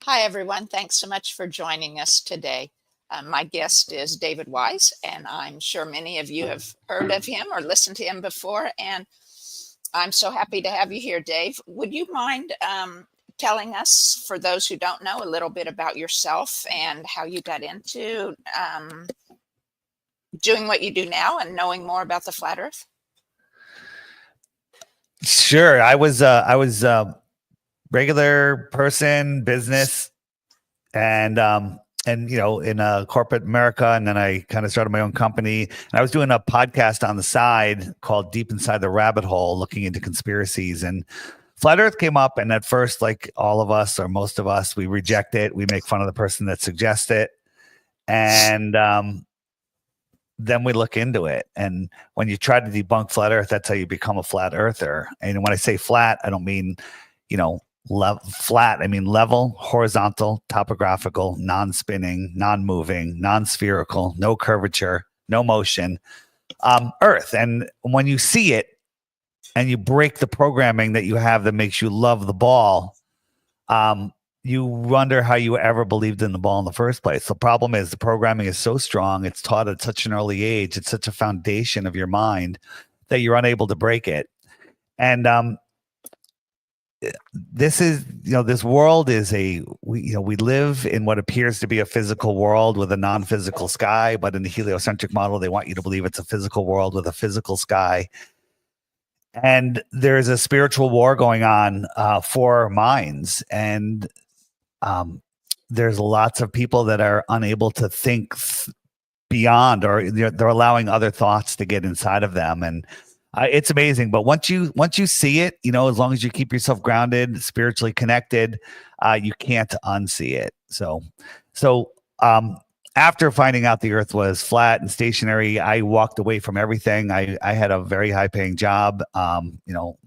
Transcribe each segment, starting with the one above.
Hi, everyone. Thanks so much for joining us today. My guest is David Weiss, and I'm sure many of you have heard of him or listened to him before. And I'm so happy to have you here, Dave. Would you mind telling us, for those who don't know, a little bit about yourself and how you got into doing what you do now and knowing more about the flat Earth? Sure. I was regular person, business, and in corporate America, and then I kind of started my own company. And I was doing a podcast on the side called Deep Inside the Rabbit Hole, looking into conspiracies. And flat Earth came up, and at first, like all of us or most of us, we reject it. We make fun of the person that suggests it, and then we look into it. And when you try to debunk flat Earth, that's how you become a flat earther. And when I say flat, I don't mean, flat. I mean level, horizontal, topographical, non-spinning, non-moving, non-spherical, no curvature, no motion, Earth. And when you see it and you break the programming that you have that makes you love the ball, you wonder how you ever believed in the ball in the first place. The problem is the programming is so strong. It's taught at such an early age. It's such a foundation of your mind that you're unable to break it. And this world is we live in what appears to be a physical world with a non-physical sky, but in the heliocentric model, they want you to believe it's a physical world with a physical sky. And there's a spiritual war going on for minds. And there's lots of people that are unable to think beyond, or they're allowing other thoughts to get inside of them. And it's amazing. But once you see it, as long as you keep yourself grounded, spiritually connected, you can't unsee it. So after finding out the Earth was flat and stationary, I walked away from everything. I had a very high paying job, my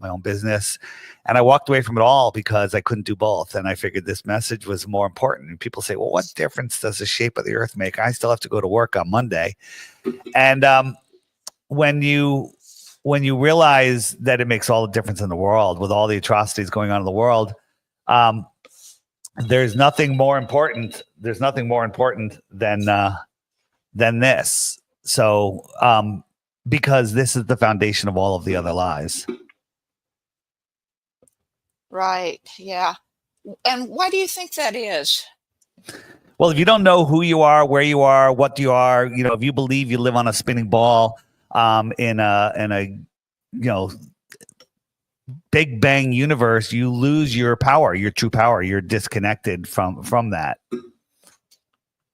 own business, and I walked away from it all because I couldn't do both. And I figured this message was more important. And people say, well, what difference does the shape of the Earth make? I still have to go to work on Monday. And when you realize that it makes all the difference in the world with all the atrocities going on in the world, there's nothing more important. There's nothing more important than this. So, because this is the foundation of all of the other lies. Right. Yeah. And why do you think that is? Well, if you don't know who you are, where you are, what you are, if you believe you live on a spinning ball, in a Big Bang universe, you lose your power, your true power. You're disconnected from that.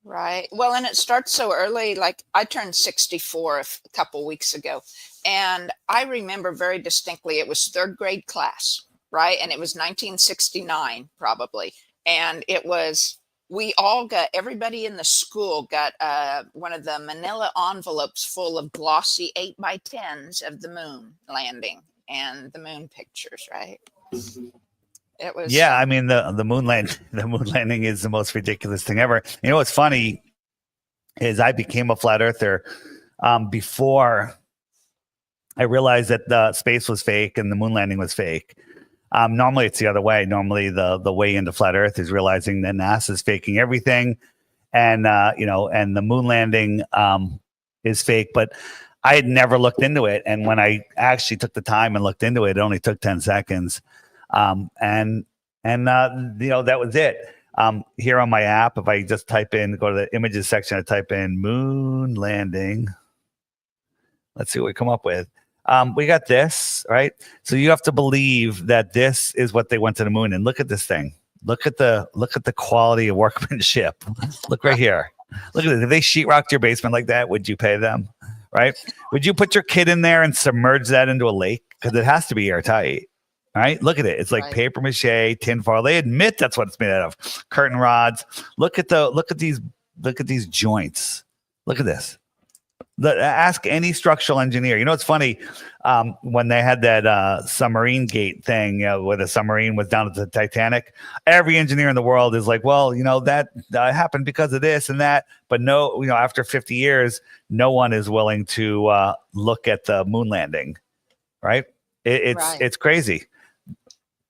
Right. Well, and it starts so early. Like I turned 64 a couple weeks ago, and I remember very distinctly it was third grade class, right? And it was 1969 probably. And it was, everybody in the school got one of the manila envelopes full of glossy 8x10s of the moon landing and the moon pictures, right? It was, yeah. I mean, the moon landing is the most ridiculous thing ever. What's funny is I became a flat earther before I realized that the space was fake and the moon landing was fake. Normally it's the other way. Normally the way into flat Earth is realizing that NASA's faking everything, and and the moon landing is fake. But I had never looked into it, and when I actually took the time and looked into it, it only took 10 seconds. That was it. Here on my app, if I just go to the images section, I type in moon landing. Let's see what we come up with. We got this, right? So you have to believe that this is what they went to the moon. And look at this thing. Look at the quality of workmanship. Look right here. Look at this. If they sheetrocked your basement like that, would you pay them? Right? Would you put your kid in there and submerge that into a lake? Because it has to be airtight. Right? Look at it. It's like paper mache, tinfoil. They admit that's what it's made out of. Curtain rods. Look at these joints. Look at this. Ask any structural engineer. It's funny, when they had that submarine gate thing where the submarine was down at the Titanic, every engineer in the world is like, well, that happened because of this and that. But no, after 50 years, no one is willing to look at the moon landing, right? It's crazy.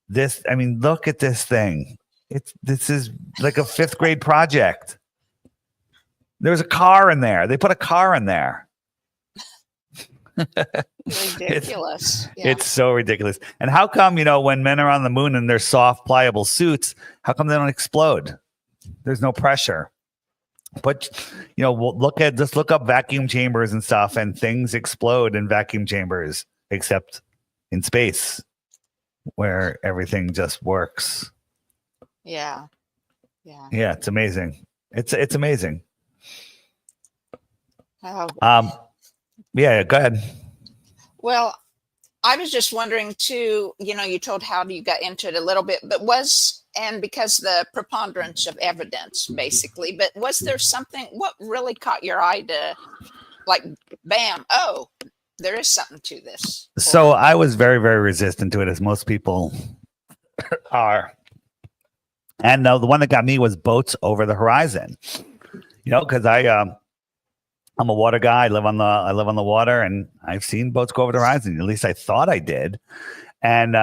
Look at this thing. This is like a 5th grade project. There's a car in there. They put a car in there. Ridiculous. It's so ridiculous. And how come, when men are on the moon in their soft, pliable suits, how come they don't explode? There's no pressure. But, look up vacuum chambers and stuff, and things explode in vacuum chambers, except in space, where everything just works. Yeah. Yeah, it's amazing. It's amazing. Oh. Yeah, go ahead. Well, I was just wondering too, you told how you got into it a little bit, but because the preponderance of evidence, basically, but was there something, what really caught your eye to, like, bam, oh, there is something to this? So I was very, very resistant to it, as most people are. And the one that got me was boats over the horizon, because I'm a water guy. I live on the water, and I've seen boats go over the horizon. At least I thought I did. And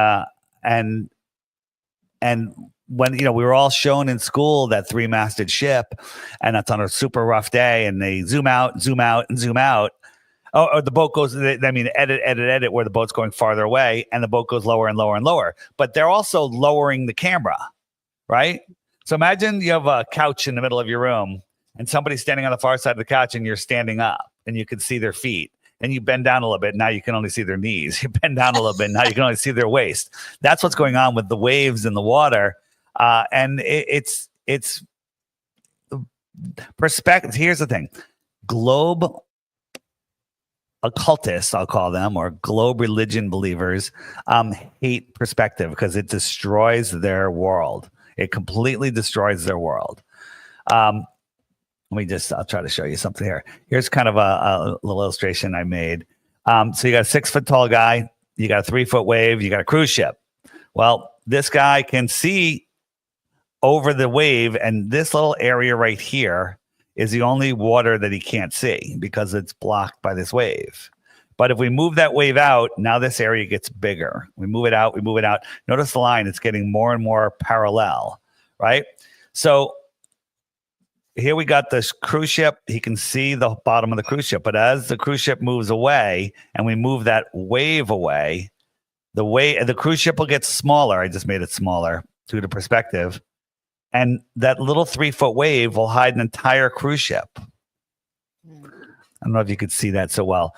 when we were all shown in school that 3-masted ship, and that's on a super rough day, and they zoom out, and zoom out. Or the boat goes. Edit where the boat's going farther away, and the boat goes lower and lower and lower. But they're also lowering the camera, right? So imagine you have a couch in the middle of your room, and somebody's standing on the far side of the couch, and you're standing up, and you can see their feet. And you bend down a little bit. Now you can only see their knees. You bend down a little bit. Now you can only see their waist. That's what's going on with the waves in the water. And it's perspective. Here's the thing. Globe occultists, I'll call them, or globe religion believers, hate perspective because it destroys their world. It completely destroys their world. I'll try to show you something here. Here's kind of a little illustration I made. So you got a 6-foot tall guy, you got a 3-foot wave, you got a cruise ship. Well, this guy can see over the wave, and this little area right here is the only water that he can't see because it's blocked by this wave. But if we move that wave out, now this area gets bigger. We move it out. Notice the line, it's getting more and more parallel, right? So here we got this cruise ship. He can see the bottom of the cruise ship. But as the cruise ship moves away and we move that wave away, the cruise ship will get smaller. I just made it smaller due to perspective. And that little 3-foot wave will hide an entire cruise ship. I don't know if you could see that so well.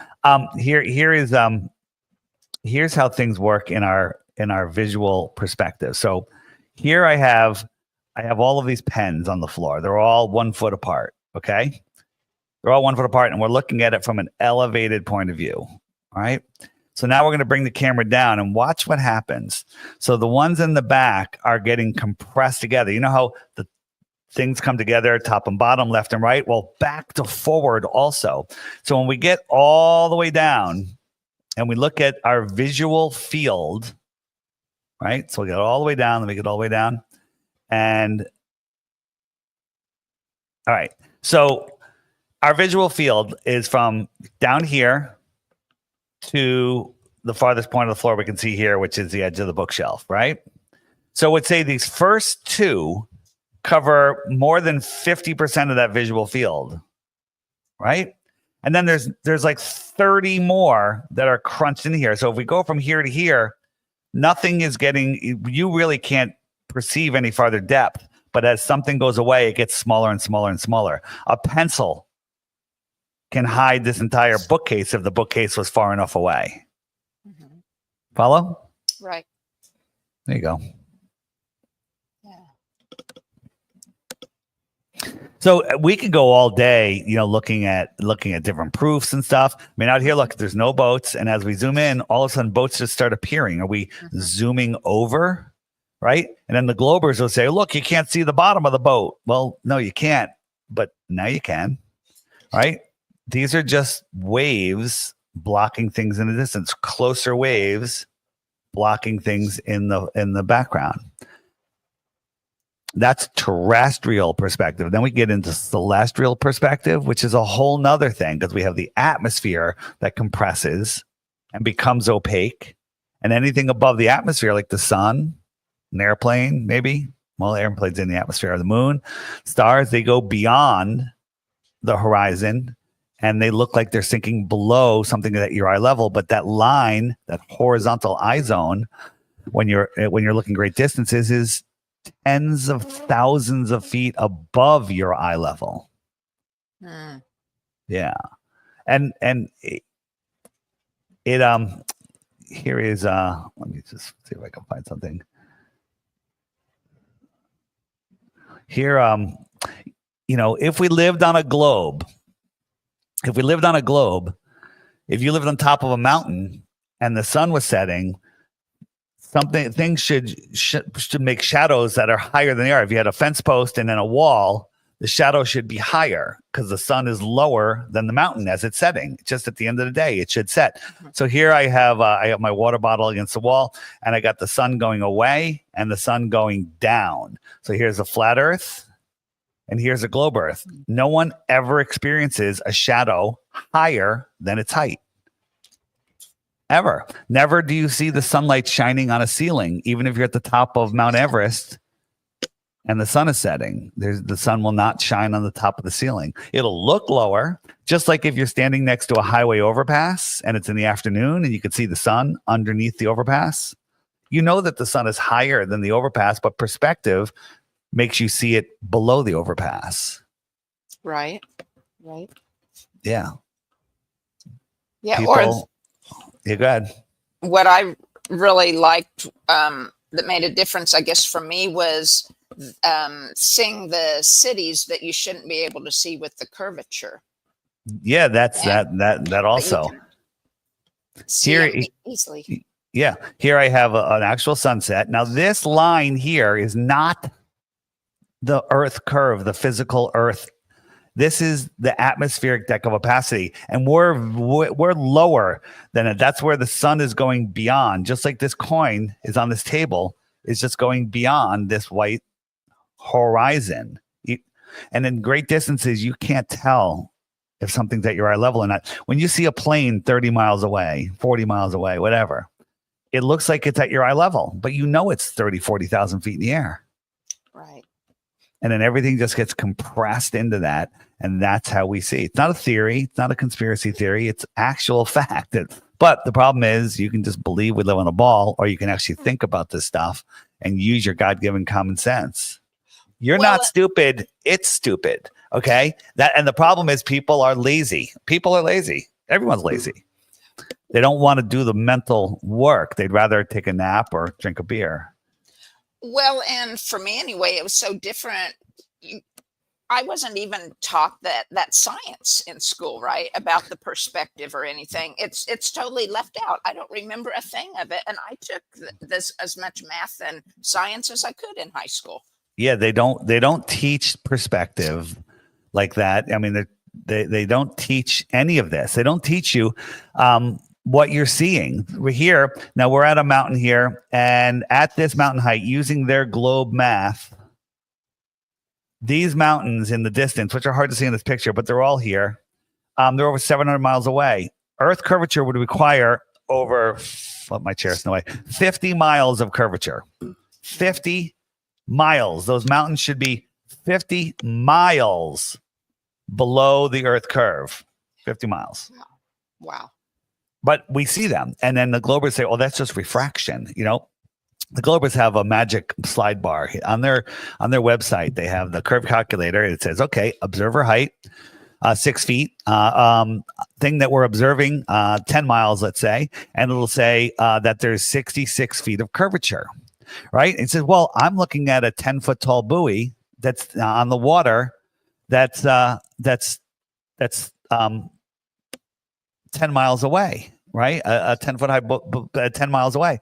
Here's how things work in our visual perspective. So here I have all of these pens on the floor. They're all 1 foot apart. Okay. They're all 1 foot apart, and we're looking at it from an elevated point of view. All right. So now we're going to bring the camera down and watch what happens. So the ones in the back are getting compressed together. You know how the things come together, top and bottom, left and right? Well, back to forward also. So when we get all the way down and we look at our visual field, right? So we get all the way down, then we get all the way down. And all right. So our visual field is from down here to the farthest point of the floor we can see here, which is the edge of the bookshelf, right? So I would say these first two cover more than 50% of that visual field, right? And then there's like 30 more that are crunched in here. So if we go from here to here, nothing is you really can't perceive any farther depth. But as something goes away, it gets smaller and smaller and smaller. A pencil can hide this entire bookcase if the bookcase was far enough away. Mm-hmm. Follow? Right. There you go. Yeah. So we could go all day, looking at different proofs and stuff. I mean, out here, look, there's no boats. And as we zoom in, all of a sudden boats just start appearing. Are we zooming over? Right? And then the globers will say, look, you can't see the bottom of the boat. Well, no, you can't. But now you can. Right? These are just waves blocking things in the distance, closer waves blocking things in the background. That's terrestrial perspective. Then we get into celestial perspective, which is a whole nother thing because we have the atmosphere that compresses and becomes opaque. And anything above the atmosphere, like the sun, an airplane, maybe, Well, airplanes in the atmosphere of the moon. Stars, they go beyond the horizon and they look like they're sinking below something at your eye level. But that line, that horizontal eye zone, when you're looking great distances, is tens of thousands of feet above your eye level. Yeah. And it here is let me just see if I can find something here. If we lived on a globe, if you lived on top of a mountain and the sun was setting, things should make shadows that are higher than they are. If you had a fence post and then a wall, the shadow should be higher because the sun is lower than the mountain as it's setting. Just at the end of the day, it should set. So here I have my water bottle against the wall, and I got the sun going away and the sun going down. So here's a flat Earth, and here's a globe Earth. No one ever experiences a shadow higher than its height. Ever. Never do you see the sunlight shining on a ceiling, even if you're at the top of Mount Everest and the sun is setting. The sun will not shine on the top of the ceiling. It'll look lower, just like if you're standing next to a highway overpass and it's in the afternoon and you can see the sun underneath the overpass. You know that the sun is higher than the overpass, but perspective makes you see it below the overpass. Right. Yeah. Yeah. People, yeah, go ahead. What I really liked that made a difference, I guess, for me was seeing the cities that you shouldn't be able to see with the curvature. Yeah, that also. Here easily. Yeah, here I have an actual sunset. Now this line here is not the Earth curve, the physical Earth. This is the atmospheric deck of opacity, and we're lower than it. That's where the sun is going beyond. Just like this coin is on this table, is just going beyond this white horizon. And in great distances, you can't tell if something's at your eye level or not. When you see a plane 30 miles away, 40 miles away, whatever, it looks like it's at your eye level, but you know it's 30, 40,000 feet in the air. Right. And then everything just gets compressed into that. And that's how we see. It's not a theory. It's not a conspiracy theory. It's actual fact. But the problem is you can just believe we live on a ball, or you can actually think about this stuff and use your God-given common sense. You're not stupid. It's stupid. Okay. And the problem is people are lazy. People are lazy. Everyone's lazy. They don't want to do the mental work. They'd rather take a nap or drink a beer. Well, and for me anyway, it was so different. I wasn't even taught that science in school, right? About the perspective or anything. It's totally left out. I don't remember a thing of it. And I took this as much math and science as I could in high school. Yeah, they don't teach perspective like that. I mean, they don't teach any of this. They don't teach you what you're seeing. We're here now. We're at a mountain here, and at this mountain height, using their globe math, these mountains in the distance, which are hard to see in this picture, but they're all here. They're over 700 miles away. Earth curvature would require over, my chair's in the way, 50 miles of curvature. 50 miles. Those mountains should be 50 miles below the Earth curve. 50 miles. Wow. But we see them. And then the globers say, oh, that's just refraction. You know, the globers have a magic slide bar on their website. They have the curve calculator. It says, okay, observer height, 6 feet, thing that we're observing, 10 miles, let's say. And it'll say that there's 66 feet of curvature, right? It says, well, I'm looking at a 10-foot tall buoy that's on the water. That's 10 miles away, right? A 10-foot high, 10 miles away.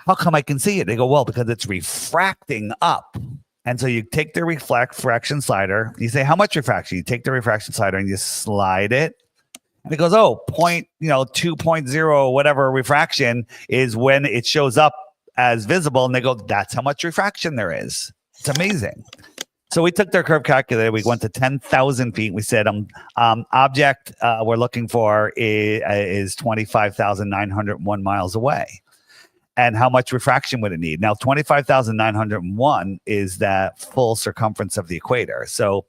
How come I can see it? They go, well, because it's refracting up. And so you take the refraction slider. You say, how much refraction? You take the refraction slider and you slide it. And it goes, 2.0, whatever refraction is when it shows up as visible. And they go, that's how much refraction there is. It's amazing. So we took their curve calculator. We went to 10,000 feet. We said, object we're looking for is 25,901 miles away. and how much refraction would it need? Now, 25,901 is that full circumference of the equator. So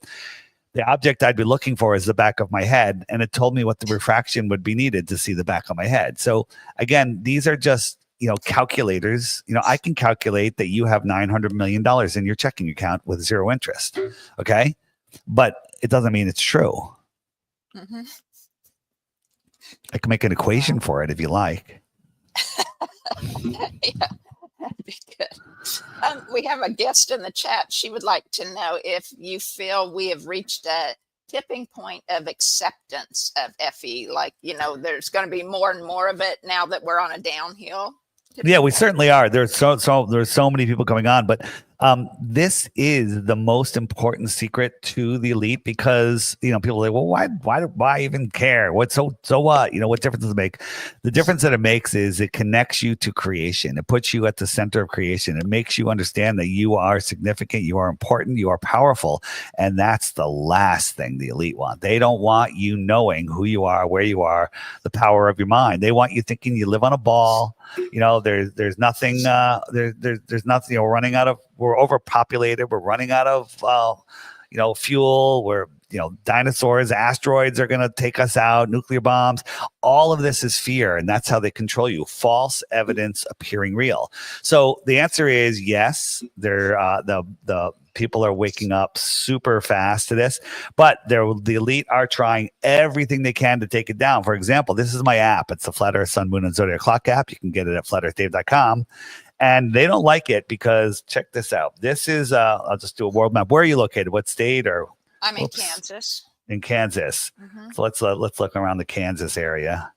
the object I'd be looking for is the back of my head, and it told me what the refraction would be needed to see the back of my head. So again, these are just, calculators. I can calculate that you have $900 million in your checking account with 0 interest. Okay. But it doesn't mean it's true. Mm-hmm. I can make an equation for it if you like. Yeah, that'd be good. We have a guest in the chat. She would like to know if you feel we have reached a tipping point of acceptance of FE. Like, there's going to be more and more of it now that we're on a downhill. Yeah, we certainly are. There's so many people coming on, but this is the most important secret to the elite, because people say, well, why even care? What so what? What difference does it make? The difference that it makes is it connects you to creation. It puts you at the center of creation. It makes you understand that you are significant, you are important, you are powerful, and that's the last thing the elite want. They don't want you knowing who you are, where you are, the power of your mind. They want you thinking you live on a ball. There's nothing. There's nothing. We're overpopulated. We're running out of fuel. We're dinosaurs, asteroids are going to take us out. Nuclear bombs. All of this is fear, and that's how they control you. False evidence appearing real. So the answer is yes. The people are waking up super fast to this, but the elite are trying everything they can to take it down. For example, this is my app. It's the Flat Earth, Sun, Moon, and Zodiac Clock app. You can get it at flatearthdave.com. And they don't like it because, check this out. This is, I'll just do a world map. Where are you located? What state? I'm in Kansas. In Kansas. Mm-hmm. So let's look around the Kansas area.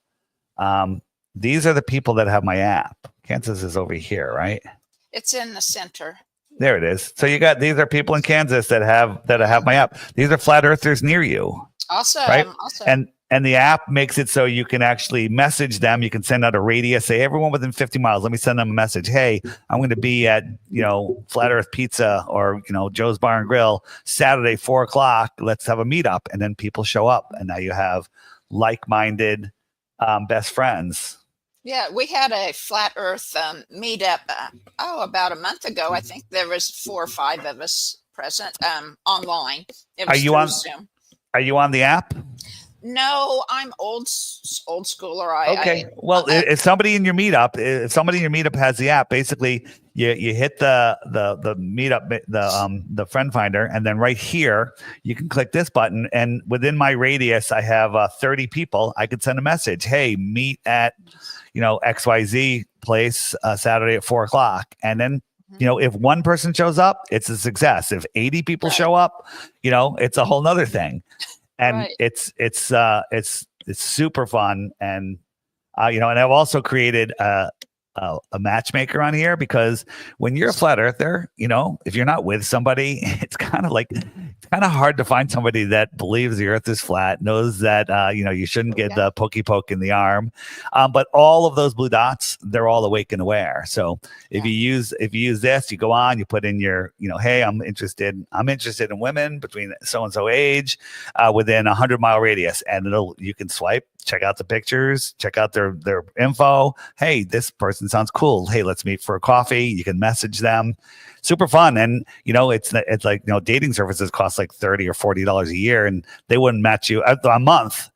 These are the people that have my app. Kansas is over here, right? It's in the center. There it is. So these are people in Kansas that have my app. These are flat earthers near you. Awesome. Right? Awesome. And the app makes it so you can actually message them. You can send out a radius, say everyone within 50 miles. Let me send them a message. Hey, I'm going to be at, Flat Earth Pizza or, Joe's Bar and Grill Saturday, 4:00. Let's have a meetup. And then people show up, and now you have like-minded best friends. Yeah, we had a Flat Earth meetup, about a month ago. I think there was 4 or 5 of us present online. It was through Zoom. Are you on the app? No, I'm old schooler. Okay. If somebody in your meetup has the app, basically you hit the meetup, the friend finder, and then right here you can click this button, and within my radius I have 30 people. I could send a message. Hey, meet at XYZ place Saturday at 4:00, and then if one person shows up, it's a success. If 80 people show up, it's a whole nother thing. And it's super fun, and and I've also created a matchmaker on here, because when you're a flat earther, if you're not with somebody, it's kind of hard to find somebody that believes the earth is flat, knows that you shouldn't get the pokey poke in the arm, but all of those blue dots, they're all awake and aware. So if you use this, you go on, you put in your hey, I'm interested in women between so and so age, within 100-mile radius, and you can swipe, check out the pictures, check out their info. Hey, this person sounds cool. Hey, let's meet for a coffee. You can message them. Super fun. And it's like dating services cost like $30 or $40 a year, and they wouldn't match you a month.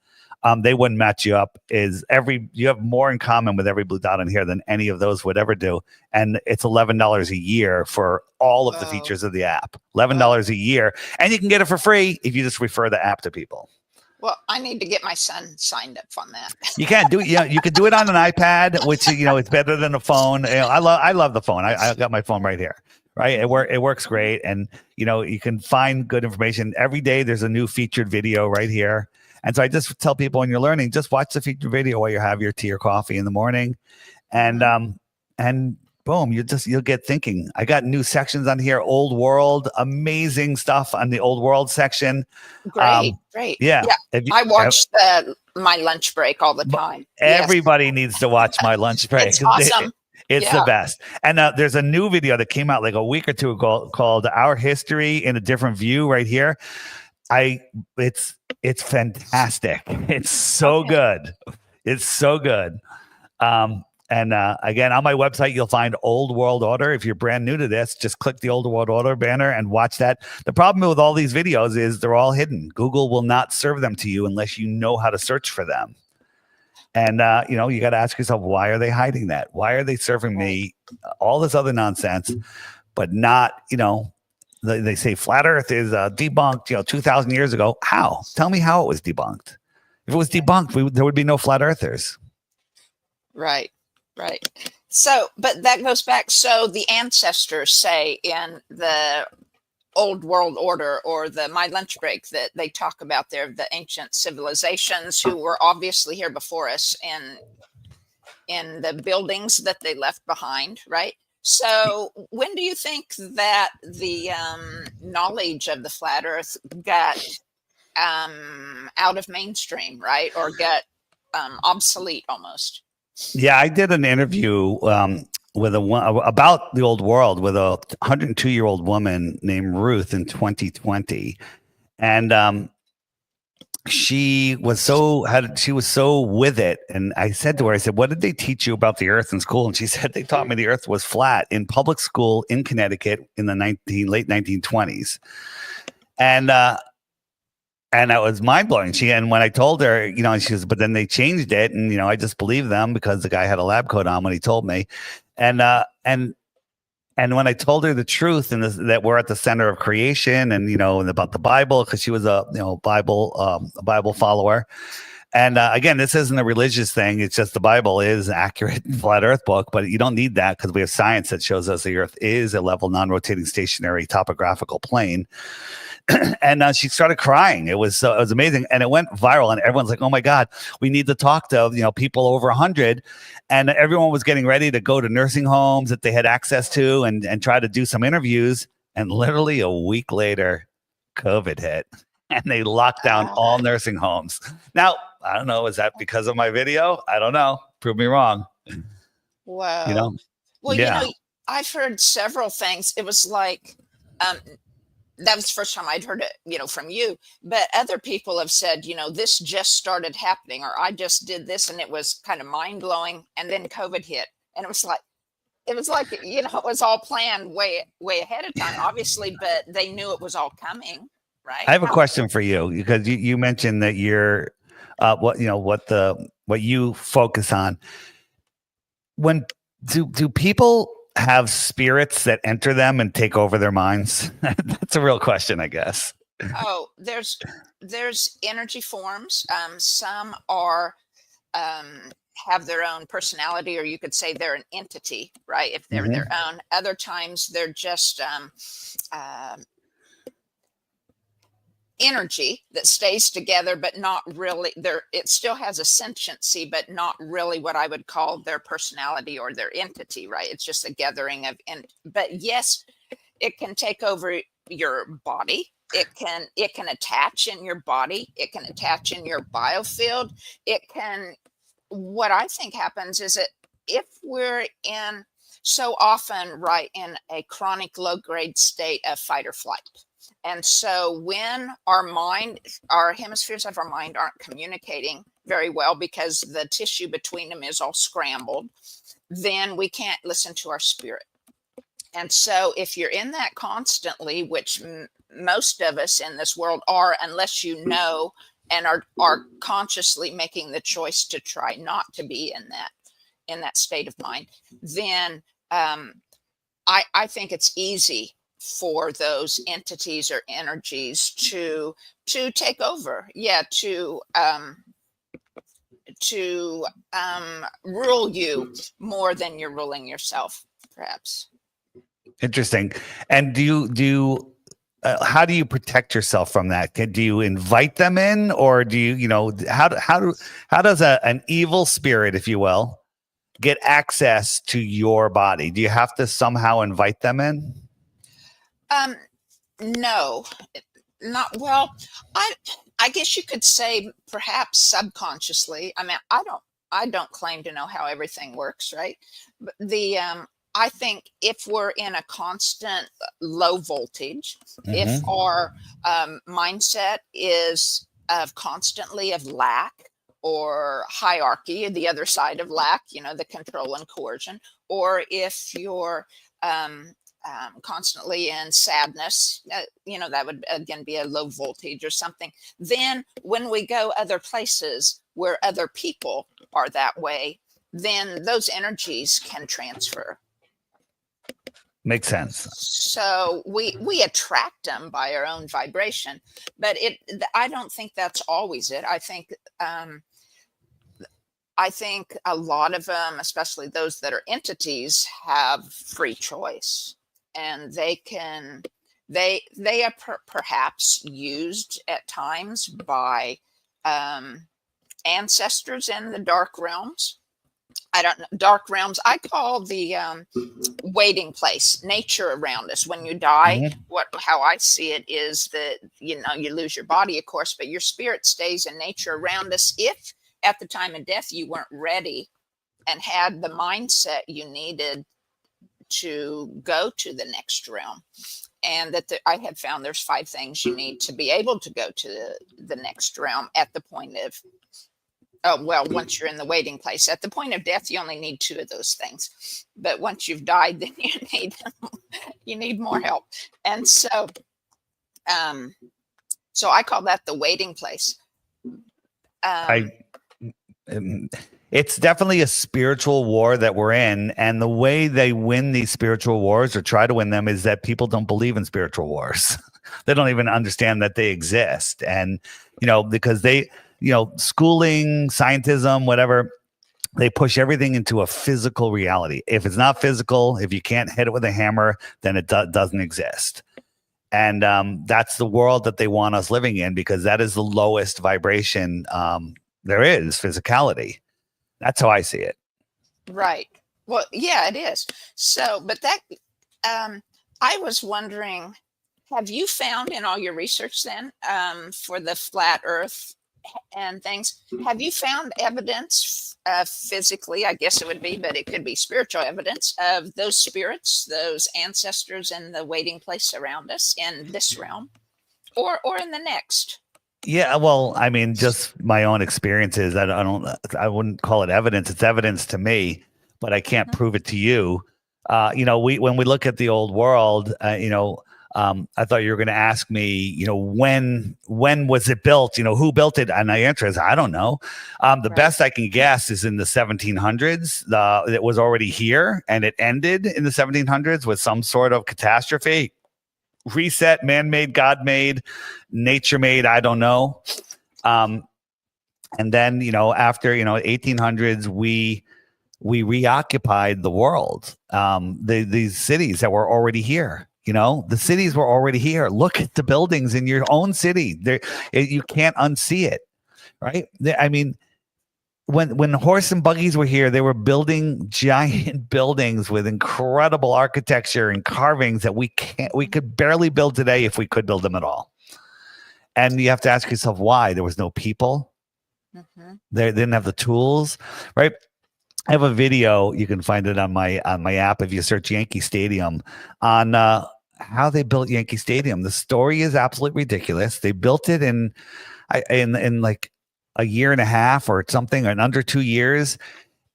They wouldn't match you up. You have more in common with every blue dot on here than any of those would ever do. And it's $11 a year for all of the features of the app. $11 a year, and you can get it for free if you just refer the app to people. Well, I need to get my son signed up on that. You can do it. You can do it on an iPad, which it's better than a phone. I love the phone. I got my phone right here. Right, it works great, and you can find good information every day. There's a new featured video right here, and so I just tell people when you're learning, just watch the featured video while you have your tea or coffee in the morning, and boom, you'll get thinking. I got new sections on here. Old world, amazing stuff on the old world section. Great. Yeah. I watch my lunch break all the time. Everybody needs to watch my lunch break. It's awesome. It's the best. And there's a new video that came out like a week or two ago called "Our History in a Different View" right here. It's fantastic. It's so good. It's so good. And again, on my website, you'll find Old World Order. If you're brand new to this, just click the Old World Order banner and watch that. The problem with all these videos is they're all hidden. Google will not serve them to you unless you know how to search for them. And, you got to ask yourself, why are they hiding that? Why are they serving me all this other nonsense, but not, they say flat Earth is debunked, 2,000 years ago. How? Tell me how it was debunked. If it was debunked, there would be no flat earthers. Right. So, but that goes back. So the ancestors say in the Old World Order or the My Lunch Break that they talk about there, the ancient civilizations who were obviously here before us in the buildings that they left behind, right? So when do you think that the knowledge of the flat Earth got out of mainstream, right? Or got obsolete almost? Yeah, I did an interview with about the old world with a 102-year-old woman named Ruth in 2020, and she was so with it. And I said to her, I said, "What did they teach you about the Earth in school?" And she said, "They taught me the Earth was flat in public school in Connecticut in the late 1920s," and that was mind blowing. And when I told her, she was, but then they changed it, and I just believed them because the guy had a lab coat on when he told me, and when I told her the truth and that we're at the center of creation, and and about the Bible, because she was a Bible follower, and again, this isn't a religious thing; it's just the Bible is accurate flat Earth book, but you don't need that because we have science that shows us the Earth is a level, non-rotating, stationary topographical plane. And she started crying. It was amazing, and it went viral. And everyone's like, "Oh my God, we need to talk to people over 100." And everyone was getting ready to go to nursing homes that they had access to and try to do some interviews. And literally a week later, COVID hit, and they locked down all nursing homes. Now, I don't know. Is that because of my video? I don't know. Prove me wrong. Wow. Well, yeah. I've heard several things. It was like. That was the first time I'd heard it, from you. But other people have said, this just started happening, or I just did this, and it was kind of mind blowing. And then COVID hit, and it was like, it was all planned way ahead of time, obviously, but they knew it was all coming, right? I have a question for you because you mentioned that you're, what you focus on. When do people have spirits that enter them and take over their minds? That's a real question, I guess. Oh, there's energy forms. Some are have their own personality, or you could say they're an entity, right? If they're their own. Other times they're just energy that stays together, but not really it still has a sentiency, but not really what I would call their personality or their entity, right? It's just a gathering of but yes, it can take over your body. It can attach in your body. It can attach in your biofield. What I think happens is that if we're in so often, right, in a chronic low grade state of fight or flight. And so when our hemispheres of our mind aren't communicating very well because the tissue between them is all scrambled, then we can't listen to our spirit. And so if you're in that constantly, which most of us in this world are, unless you know and are consciously making the choice to try not to be in that state of mind, then I think it's easy for those entities or energies to take over. Yeah, to rule you more than you're ruling yourself, perhaps. Interesting. And do you how do you protect yourself from that? Do you invite them in, or do you how does an evil spirit, if you will, get access to your body? Do you have to somehow invite them in? No, not well. I guess you could say perhaps subconsciously. I mean, I don't claim to know how everything works, right? But I think if we're in a constant low voltage, if our mindset is constantly of lack or hierarchy, the other side of lack, the control and coercion, or if you're constantly in sadness, that would again be a low voltage or something. Then when we go other places where other people are that way, then those energies can transfer. Makes sense. So we attract them by our own vibration, but I don't think that's always it. I think a lot of them, especially those that are entities, have free choice, and they are perhaps used at times by ancestors in the dark realms. I don't know, dark realms. I call the waiting place, nature around us. When you die, how I see it is that, you lose your body, of course, but your spirit stays in nature around us. If at the time of death you weren't ready and had the mindset you needed to go to the next realm, and that I have found there's 5 things you need to be able to go to the next realm at the point of, once you're in the waiting place. At the point of death, you only need 2 of those things. But once you've died, then you need more help. And so I call that the waiting place. It's definitely a spiritual war that we're in. And the way they win these spiritual wars, or try to win them, is that people don't believe in spiritual wars. They don't even understand that they exist. And, because they, schooling, scientism, whatever, they push everything into a physical reality. If it's not physical, if you can't hit it with a hammer, then it doesn't exist. And that's the world that they want us living in, because that is the lowest vibration there is, physicality. That's how I see it. Right. Well, yeah, it is. So, but that, I was wondering, have you found in all your research then for the flat earth and things, have you found evidence physically, I guess it would be, but it could be spiritual evidence of those spirits, those ancestors in the waiting place around us in this realm or in the next? Yeah, well, I mean, just my own experiences. I wouldn't call it evidence. It's evidence to me, but I can't prove it to you. When we look at the old world, I thought you were going to ask me, when was it built? Who built it? And the answer is, I don't know. The best I can guess is in the 1700s. It was already here, and it ended in the 1700s with some sort of catastrophe. Reset, man-made, God-made, nature-made, I don't know. And then, after, 1800s, we reoccupied the world. These cities that were already here. The cities were already here. Look at the buildings in your own city. You can't unsee it, right? I mean, when horse and buggies were here, they were building giant buildings with incredible architecture and carvings that we could barely build today, if we could build them at all. And you have to ask yourself why. There was no people. They didn't have the tools, right? I have a video. You can find it on my app if you search Yankee Stadium, on how they built Yankee Stadium. The story is absolutely ridiculous. They built it in like a year and a half or something, or in under 2 years.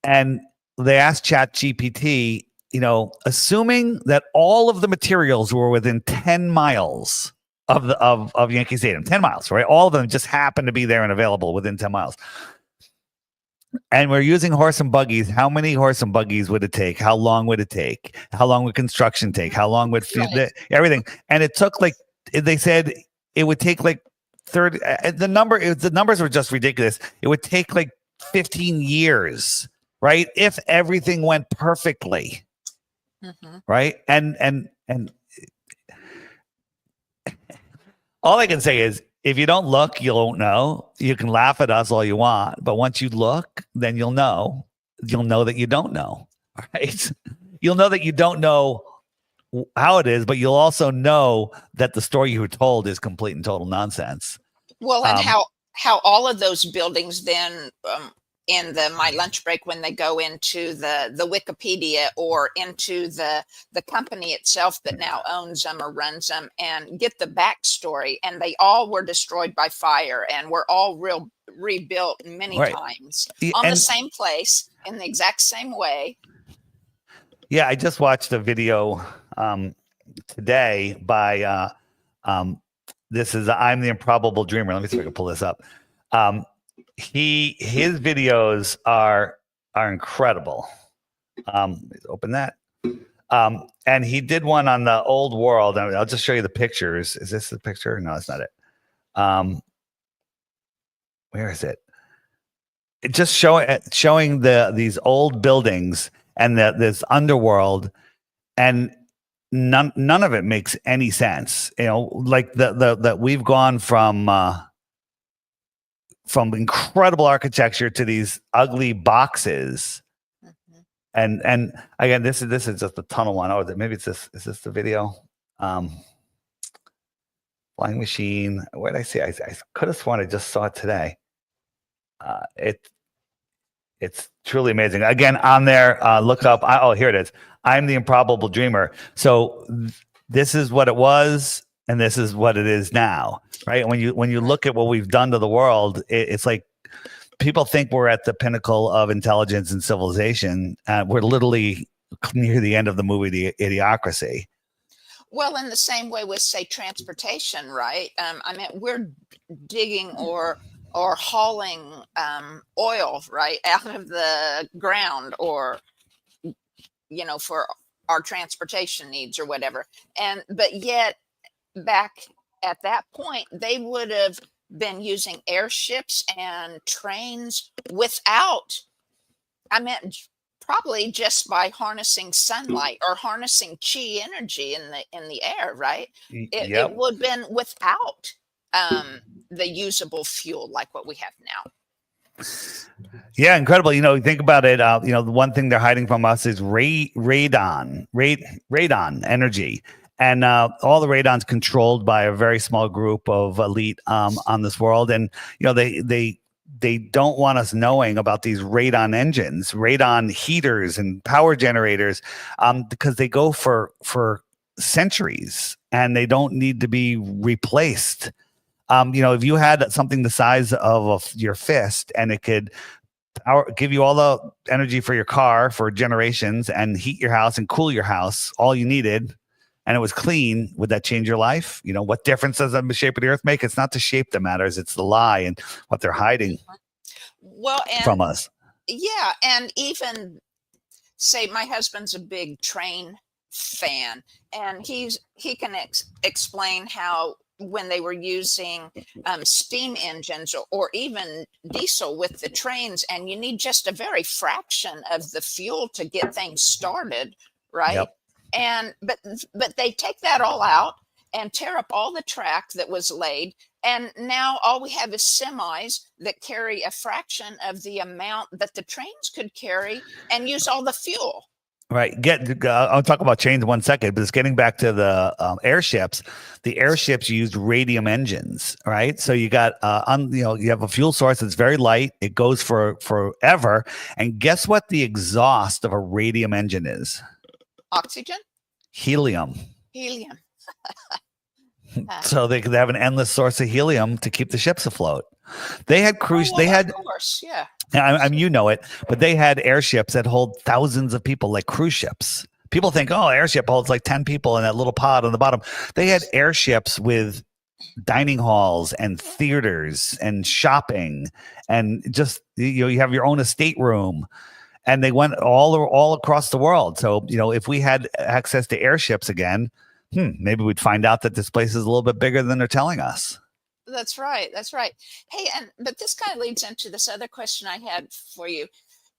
And they asked ChatGPT, assuming that all of the materials were within 10 miles of Yankee Stadium, 10 miles, right? All of them just happened to be there and available within 10 miles. And we're using horse and buggies. How many horse and buggies would it take? How long would it take? How long would construction take? How long would everything? And it took, like, they said it would take like 30. The numbers were just ridiculous. It would take like 15 years, right? If everything went perfectly, right? And all I can say is, if you don't look, you won't know. You can laugh at us all you want, but once you look, then you'll know. You'll know that you don't know, right? You'll know that you don't know how it is, but you'll also know that the story you were told is complete and total nonsense. Well, and how all of those buildings then in my lunch break when they go into the Wikipedia or into the company itself that now owns them or runs them, and get the backstory. And they all were destroyed by fire and were all rebuilt many Right. times on the same place in the exact same way. Yeah, I just watched a video today by this is I'm the Improbable Dreamer. Let me see if I can pull this up. His videos are incredible. Let's open that. And he did one on the old world. I mean, I'll just show you the pictures. Is this the picture? No, it's not it. Where is it? It just showing these old buildings and this underworld, and none of it makes any sense. You know, like that we've gone from incredible architecture to these ugly boxes. Mm-hmm. And again, this is just the tunnel one. Oh, maybe it's this. Is this the video? Flying machine. What did I see? I could have sworn I just saw it today. It's truly amazing. Again, on there, look up. Here it is. I'm the Improbable Dreamer. So this is what it was, and this is what it is now, right? When you look at what we've done to the world, it's like people think we're at the pinnacle of intelligence and civilization. We're literally near the end of the movie, The Idiocracy. Well, in the same way with, say, transportation, right? I mean, we're digging or hauling oil, right, out of the ground, or, you know, for our transportation needs or whatever. But yet back at that point, they would have been using airships and trains without, I meant probably just by harnessing sunlight or harnessing chi energy in the air, right? It would have been without the usable fuel like what we have now. Yeah, incredible. You know, think about it. You know, the one thing they're hiding from us is radon energy, and all the radon's controlled by a very small group of elite on this world. And you know, they don't want us knowing about these radon engines, radon heaters, and power generators, because they go for centuries and they don't need to be replaced. You know, if you had something the size of your fist and it could give you all the energy for your car for generations and heat your house and cool your house, all you needed, and it was clean, would that change your life? You know, what difference does the shape of the earth make? It's not the shape that matters. It's the lie and what they're hiding from us. Yeah. And even, say, my husband's a big train fan, and he can explain how when they were using steam engines or even diesel with the trains, and you need just a very fraction of the fuel to get things started, right? Yep. And but they take that all out and tear up all the track that was laid, and now all we have is semis that carry a fraction of the amount that the trains could carry and use all the fuel. Right. I'll talk about change in 1 second, but it's getting back to the airships. The airships used radium engines, right? So you got, you have a fuel source that's very light. It goes for forever. And guess what the exhaust of a radium engine is? Oxygen? Helium. So they could have an endless source of helium to keep the ships afloat. They had cruise. Of course, yeah. I mean, you know it, but they had airships that hold thousands of people, like cruise ships. People think, oh, airship holds like 10 people in that little pod on the bottom. They had airships with dining halls and theaters and shopping, and just, you have your own estate room. And they went all across the world. So, if we had access to airships again, maybe we'd find out that this place is a little bit bigger than they're telling us. That's right. Hey, but this kind of leads into this other question I had for you.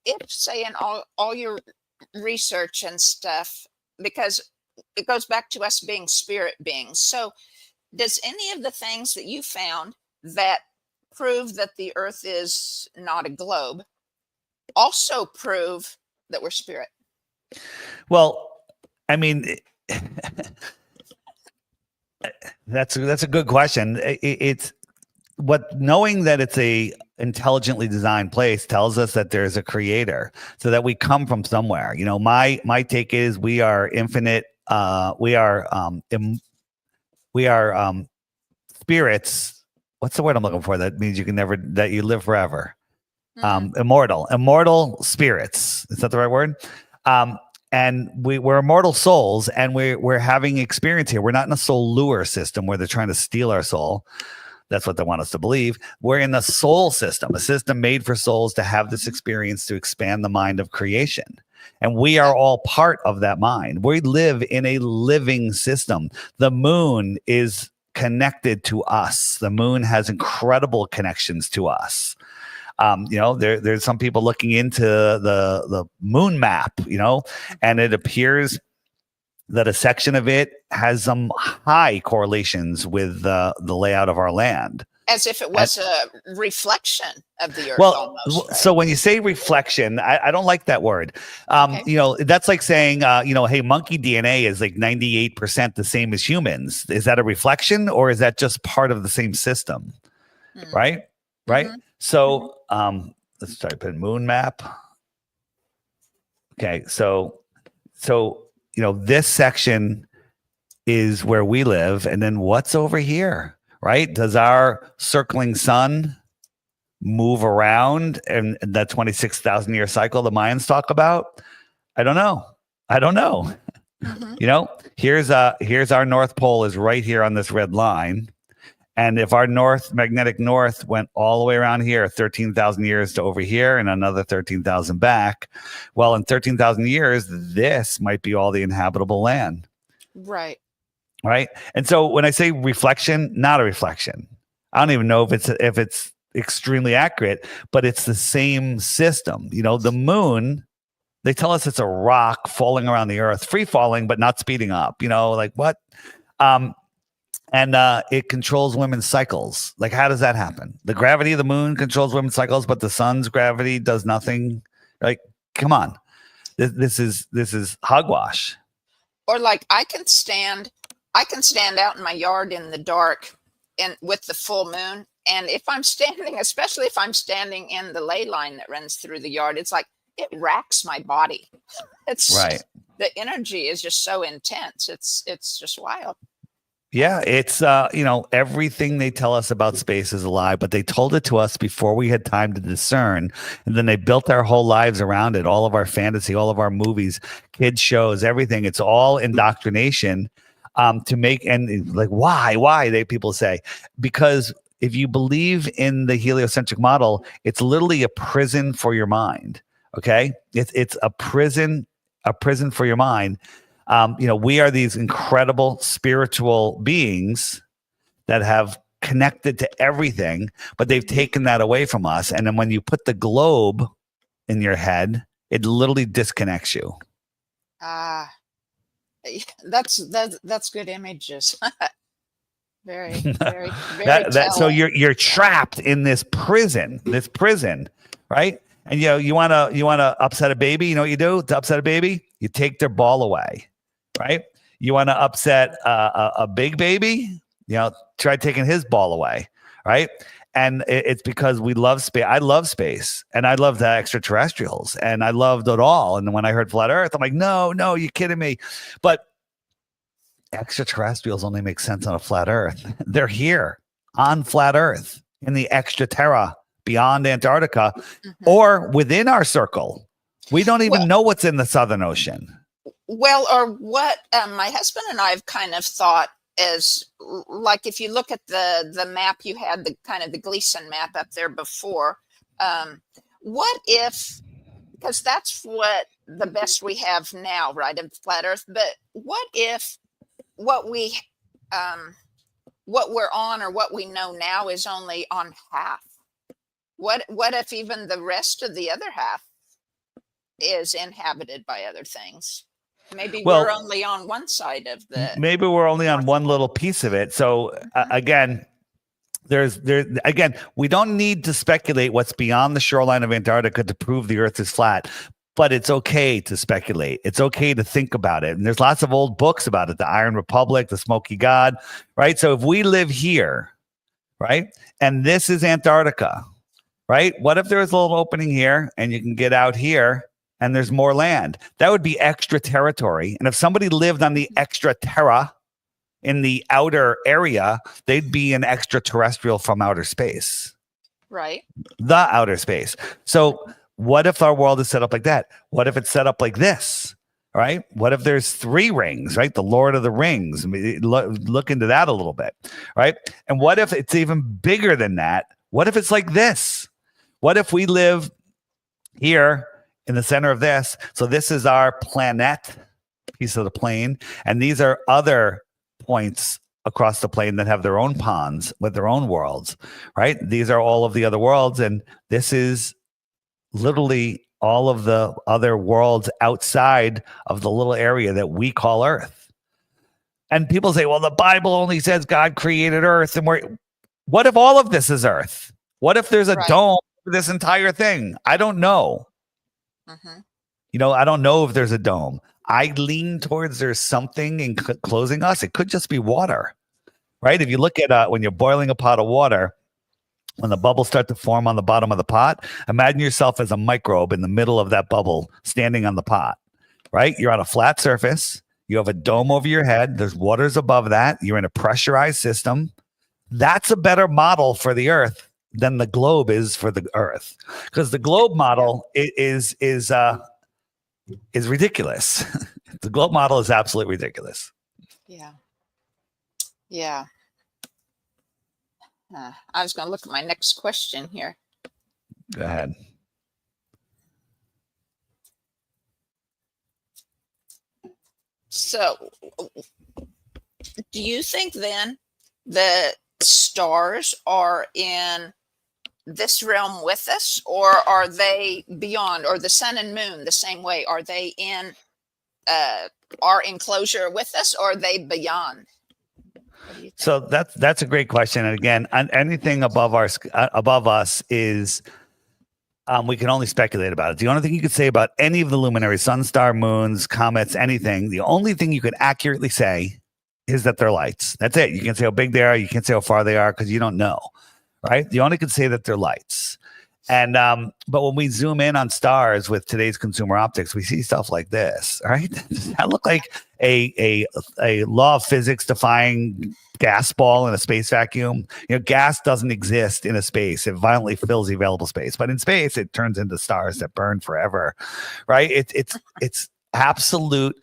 If, say, in all your research and stuff, because it goes back to us being spirit beings. So does any of the things that you found that prove that the earth is not a globe also prove that we're spirit? Well, I mean, that's a good question. It's knowing that it's a intelligently designed place tells us that there's a creator, so that we come from somewhere. My take is we are infinite. We are spirits. What's the word I'm looking for? That means that you live forever. Immortal spirits. Is that the right word? And we're immortal souls, and we're having experience here. We're not in a soul lure system where they're trying to steal our soul. That's what they want us to believe. We're in a soul system, a system made for souls to have this experience, to expand the mind of creation. And we are all part of that mind. We live in a living system. The moon is connected to us. The moon has incredible connections to us. There's some people looking into the moon map, and it appears that a section of it has some high correlations with the layout of our land. As if it was a reflection of the Earth. Well, almost, right? So when you say reflection, I don't like that word. Okay. That's like saying, hey, monkey DNA is like 98% the same as humans. Is that a reflection, or is that just part of the same system? Right? Right. Mm-hmm. So let's type in moon map. Okay. So this section is where we live. And then what's over here, right? Does our circling sun move around in that 26,000 year cycle the Mayans talk about? I don't know. Mm-hmm. Here's our North Pole is right here on this red line. And if our magnetic north went all the way around here, 13,000 years to over here and another 13,000 back, well, in 13,000 years, this might be all the inhabitable land. Right. Right. And so when I say reflection, not a reflection. I don't even know if it's extremely accurate, but it's the same system. The moon, they tell us it's a rock falling around the earth, free falling, but not speeding up. Like what? And it controls women's cycles. Like, how does that happen? The gravity of the moon controls women's cycles, but the sun's gravity does nothing. Like, come on, this is hogwash. Or like, I can stand out in my yard in the dark, and with the full moon. And if I'm standing, especially if I'm standing in the ley line that runs through the yard, it's like it racks my body. It's right. The energy is just so intense. It's just wild. Yeah, it's everything they tell us about space is a lie, but they told it to us before we had time to discern, and then they built our whole lives around it. All of our fantasy, all of our movies, kids shows, everything. It's all indoctrination to make, and like why people say, because if you believe in the heliocentric model, it's literally a prison for your mind. Okay, it's a prison for your mind. We are these incredible spiritual beings that have connected to everything, but they've taken that away from us. And then when you put the globe in your head, it literally disconnects you. That's good images. very, very, very. So you're trapped in this prison, right? And you want to upset a baby. You know what you do to upset a baby? You take their ball away. Right? You want to upset a big baby? Try taking his ball away. Right? And it's because we love space. I love space, and I love the extraterrestrials, and I loved it all. And when I heard flat Earth, I'm like, no, you're kidding me. But extraterrestrials only make sense on a flat Earth. They're here on flat Earth in the extra terra beyond Antarctica, or within our circle. We don't even know what's in the Southern Ocean. Well, or what my husband and I have kind of thought is, like, if you look at the map, you had the kind of the Gleason map up there before. What if, because that's what the best we have now, right, of flat Earth. But what if what we're on, or what we know now, is only on half? What if even the rest of the other half is inhabited by other things? Maybe we're only on one side of the. Maybe we're only on one little piece of it. So again, we don't need to speculate what's beyond the shoreline of Antarctica to prove the Earth is flat. But it's okay to speculate. It's okay to think about it. And there's lots of old books about it. The Iron Republic, the Smoky God, right? So if we live here, right, and this is Antarctica, right? What if there's a little opening here and you can get out here and there's more land? That would be extra territory. And if somebody lived on the extra terra in the outer area, they'd be an extraterrestrial from outer space. Right. The outer space. So what if our world is set up like that? What if it's set up like this? Right? What if there's 3 rings, right? The Lord of the Rings. I mean, look into that a little bit, right? And what if it's even bigger than that? What if it's like this? What if we live here in the center of this? So this is our planet, piece of the plane, and these are other points across the plane that have their own ponds with their own worlds, right? These are all of the other worlds, and this is literally all of the other worlds outside of the little area that we call Earth. And people say, well, the Bible only says God created Earth. And what if all of this is Earth? What if there's a dome for this entire thing? I don't know. I don't know if there's a dome. I lean towards there's something enclosing us. It could just be water, right? If you look at when you're boiling a pot of water, when the bubbles start to form on the bottom of the pot, imagine yourself as a microbe in the middle of that bubble standing on the pot, right? You're on a flat surface. You have a dome over your head. There's waters above that. You're in a pressurized system. That's a better model for the Earth than the globe is for the Earth, because the globe model is ridiculous. The globe model is absolutely ridiculous. Yeah. I was going to look at my next question here. Go ahead. So, do you think then the stars are in this realm with us, or are they beyond, or the sun and moon the same way? Are they in our enclosure with us, or are they beyond? So that's a great question. And again, anything above us is we can only speculate about it. The only thing you could say about any of the luminaries, sun, star, moons, comets, anything, the only thing you could accurately say is that they're lights. That's it. You can't say how big they are. You can't say how far they are because you don't know, right? You only can say that they're lights. And but when we zoom in on stars with today's consumer optics, we see stuff like this, right? That look like a law of physics defying gas ball in a space vacuum. Gas doesn't exist in a space. It violently fills the available space, but in space, it turns into stars that burn forever, right? It's absolute.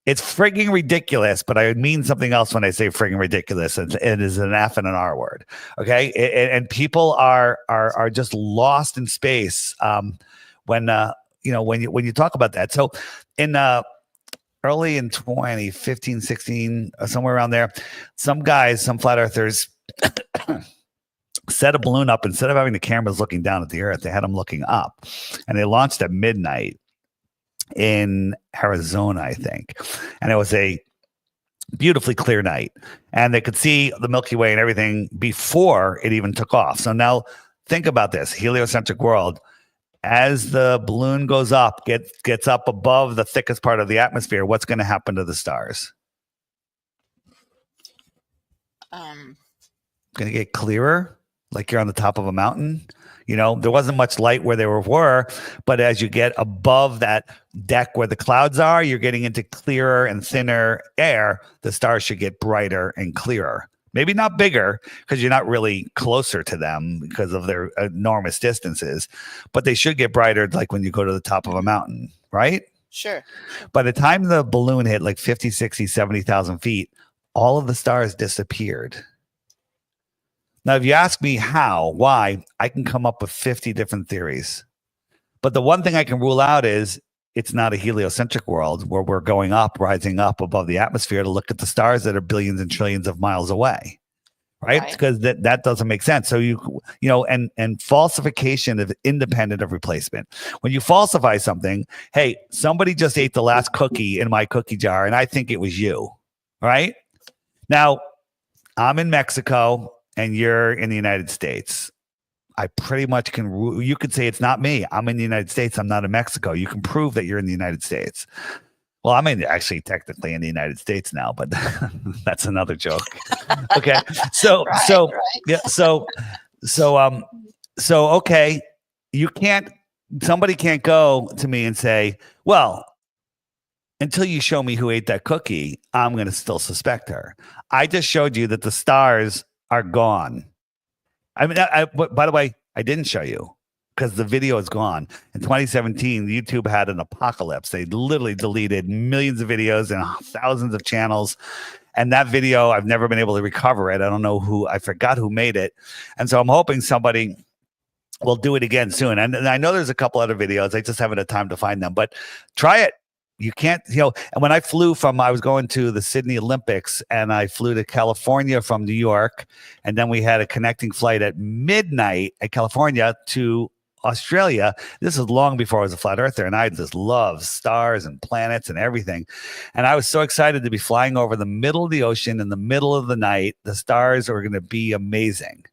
It's frigging ridiculous, but I mean something else when I say frigging ridiculous. It is an F and an R word. Okay. And people are just lost in space. When you talk about that. So in, early in 2015, 16, somewhere around there, some flat earthers set a balloon up. Instead of having the cameras looking down at the Earth, they had them looking up, and they launched at midnight in Arizona, I think. And it was a beautifully clear night, and they could see the Milky Way and everything before it even took off. So now think about this heliocentric world. As the balloon goes up, gets up above the thickest part of the atmosphere, what's going to happen to the stars? Going to get clearer, like you're on the top of a mountain. There wasn't much light where they were, but as you get above that deck where the clouds are, you're getting into clearer and thinner air. The stars should get brighter and clearer. Maybe not bigger, because you're not really closer to them because of their enormous distances, but they should get brighter, like when you go to the top of a mountain, right? Sure. By the time the balloon hit like 50, 60, 70,000 feet, all of the stars disappeared. Now, if you ask me why, I can come up with 50 different theories. But the one thing I can rule out is it's not a heliocentric world where we're rising up above the atmosphere to look at the stars that are billions and trillions of miles away, right? Because that doesn't make sense. So and falsification is independent of replacement. When you falsify something, hey, somebody just ate the last cookie in my cookie jar, and I think it was you, right? Now, I'm in Mexico and you're in the United States. I pretty much you could say it's not me. I'm in the United States. I'm not in Mexico. You can prove that you're in the United States. Well, I'm actually technically in the United States now, but that's another joke. Okay. So So, okay, somebody can't go to me and say, well, until you show me who ate that cookie, I'm going to still suspect her. I just showed you that the stars are gone. I mean, by the way, I didn't show you because the video is gone. In 2017, YouTube had an apocalypse. They literally deleted millions of videos and thousands of channels. And that video, I've never been able to recover it. I don't know I forgot who made it. And so I'm hoping somebody will do it again soon. And I know there's a couple other videos. I just haven't had time to find them, but try it. You can't, and when I was going to the Sydney Olympics and I flew to California from New York. And then we had a connecting flight at midnight at California to Australia. This is long before I was a flat earther. And I just love stars and planets and everything. And I was so excited to be flying over the middle of the ocean in the middle of the night. The stars are going to be amazing.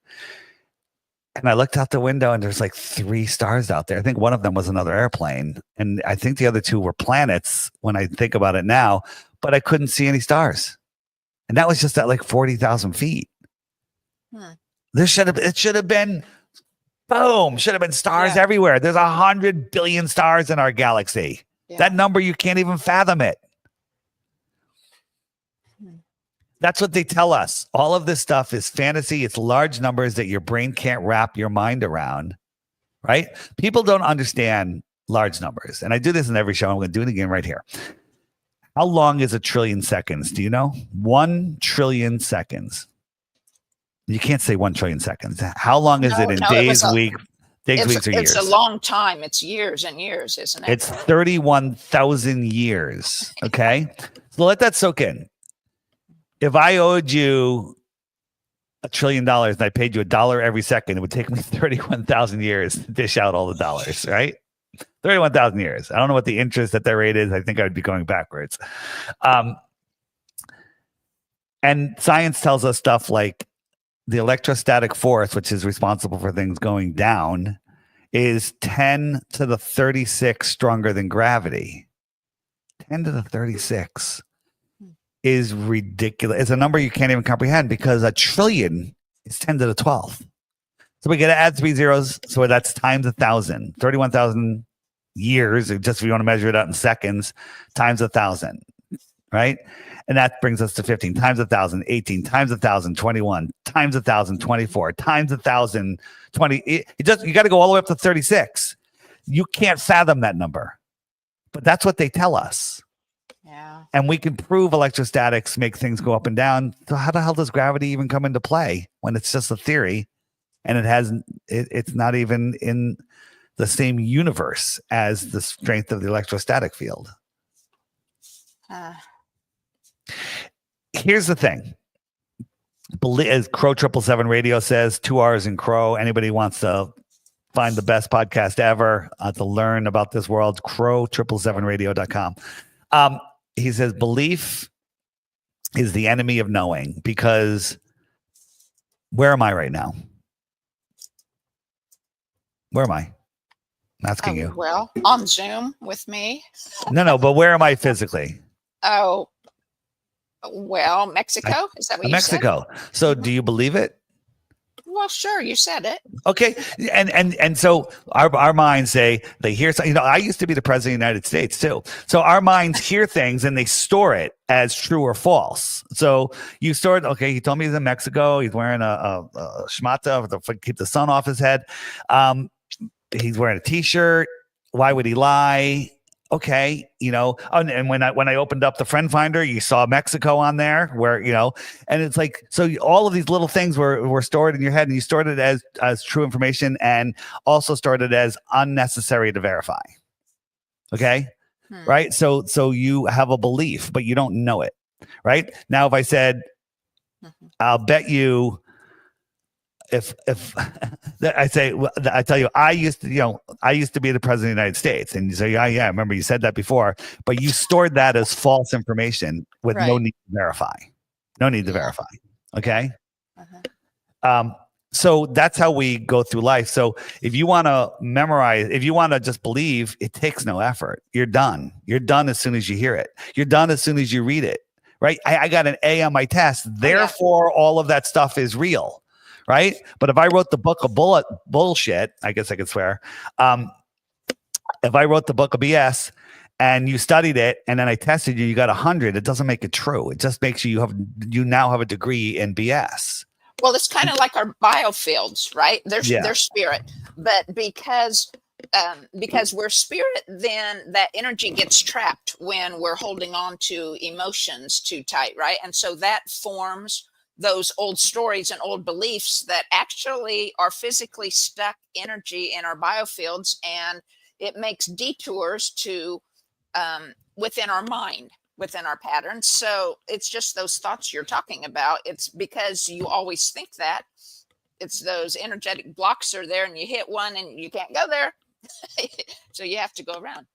And I looked out the window and there's like 3 stars out there. I think one of them was another airplane. And I think the other 2 were planets when I think about it now, but I couldn't see any stars. And that was just at like 40,000 feet. It should have been, boom, should have been stars everywhere. There's 100 billion stars in our galaxy. Yeah. That number, you can't even fathom it. That's what they tell us. All of this stuff is fantasy. It's large numbers that your brain can't wrap your mind around, right? People don't understand large numbers. And I do this in every show. I'm going to do it again right here. How long is 1 trillion seconds? Do you know? 1 trillion seconds. You can't say 1 trillion seconds. How long is it in days, weeks, or years? It's a long time. It's years and years, isn't it? It's 31,000 years. Okay. So let that soak in. If I owed you $1 trillion and I paid you $1 every second, it would take me 31,000 years to dish out all the dollars, right? 31,000 years. I don't know what the interest at that rate is. I think I would be going backwards. And science tells us stuff like the electrostatic force, which is responsible for things going down, is 10 to the 36 stronger than gravity. 10 to the 36. Is ridiculous. It's a number you can't even comprehend because 1 trillion is 10 to the 12th. So we got to add 3 zeros. So that's times 1,000. 31,000 years, just if you want to measure it out in seconds, times 1,000, right? And that brings us to 15 times 1,000, 18 times 1,000, 21 times 1,000, 24 times 1,000, 20. You got to go all the way up to 36. You can't fathom that number, but that's what they tell us. Yeah. And we can prove electrostatics make things go up and down. So how the hell does gravity even come into play when it's just a theory and it's not even in the same universe as the strength of the electrostatic field? Here's the thing. As Crow 777 Radio says, 2 hours in Crow. Anybody wants to find the best podcast ever to learn about this world, crow777radio.com. He says, belief is the enemy of knowing, because where am I right now? Where am I? I'm asking you. Well, on Zoom with me. No, but where am I physically? Oh, well, Mexico. Is that what you Mexico. said? So do you believe it? Well, sure, you said it. Okay, and so our minds say they hear something. I used to be the president of the United States too. So our minds hear things and they store it as true or false. So you store it. Okay, he told me he's in Mexico. He's wearing a schmata to keep the sun off his head. He's wearing a T-shirt. Why would he lie? Okay, and when I opened up the friend finder, you saw Mexico on there where, and it's like, so all of these little things were stored in your head, and you stored it as true information and also stored it as unnecessary to verify. Okay. Right. So you have a belief, but you don't know it. Right now, if I said, I'll bet you, if I say, I tell you, I used to be the president of the United States, and you say, yeah, I remember you said that before, but you stored that as false information with no need to verify. No need to verify. Okay. So that's how we go through life. So if you want to memorize, if you want to just believe, it takes no effort. You're done. You're done as soon as you hear it. You're done as soon as you read it. Right. I got an A on my test. Therefore, all of that stuff is real. right? But if I wrote the book of bullshit, I guess I could swear. If I wrote the book of BS and you studied it and then I tested you, you got 100, it doesn't make it true. It just makes you now have a degree in BS. Well, it's kind of like our biofields, right? They're spirit, but because we're spirit, then that energy gets trapped when we're holding on to emotions too tight, right? And so that forms those old stories and old beliefs that actually are physically stuck energy in our biofields, and it makes detours to within our mind, within our patterns. So it's just those thoughts you're talking about. It's because you always think that. It's those energetic blocks are there, and you hit one and you can't go there. So you have to go around.